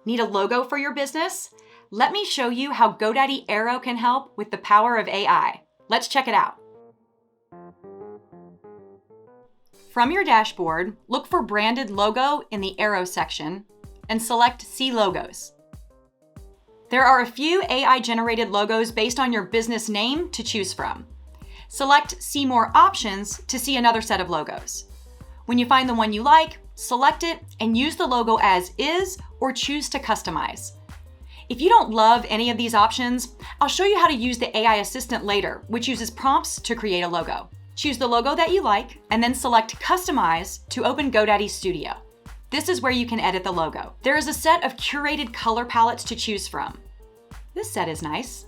Need a logo for your business? Let me show you how GoDaddy Airo can help with the power of AI. Let's check it out. From your dashboard, look for branded logo in the Airo section and select See Logos. There are a few AI-generated logos based on your business name to choose from. Select See More Options to see another set of logos. When you find the one you like, select it and use the logo as is or choose to customize. If you don't love any of these options, I'll show you how to use the AI assistant later, which uses prompts to create a logo. Choose the logo that you like and then select Customize to open GoDaddy Studio. This is where you can edit the logo. There is a set of curated color palettes to choose from. This set is nice.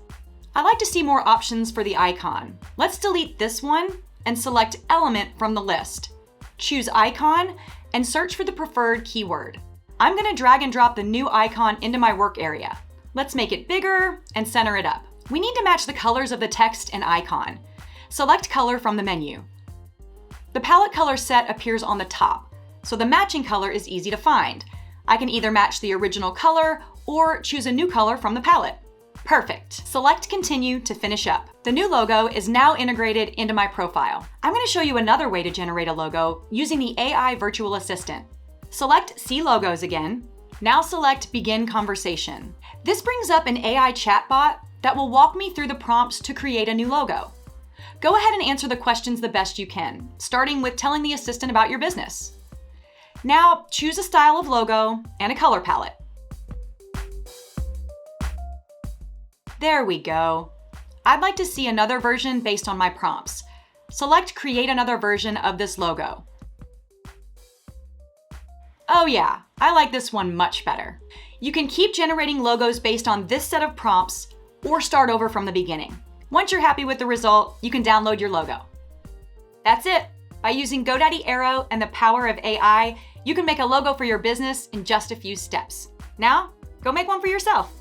I like to see more options for the icon. Let's delete this one and select Element from the list. Choose Icon and search for the preferred keyword. I'm going to drag and drop the new icon into my work area. Let's make it bigger and center it up. We need to match the colors of the text and icon. Select color from the menu. The palette color set appears on the top, so the matching color is easy to find. I can either match the original color or choose a new color from the palette. Perfect. Select Continue to finish up. The new logo is now integrated into my profile. I'm going to show you another way to generate a logo using the AI virtual assistant. Select See Logos again. Now select Begin Conversation. This brings up an AI chatbot that will walk me through the prompts to create a new logo. Go ahead and answer the questions the best you can, starting with telling the assistant about your business. Now choose a style of logo and a color palette. There we go. I'd like to see another version based on my prompts. Select Create another version of this logo. Oh yeah, I like this one much better. You can keep generating logos based on this set of prompts or start over from the beginning. Once you're happy with the result, you can download your logo. That's it. By using GoDaddy Airo and the power of AI, you can make a logo for your business in just a few steps. Now, go make one for yourself.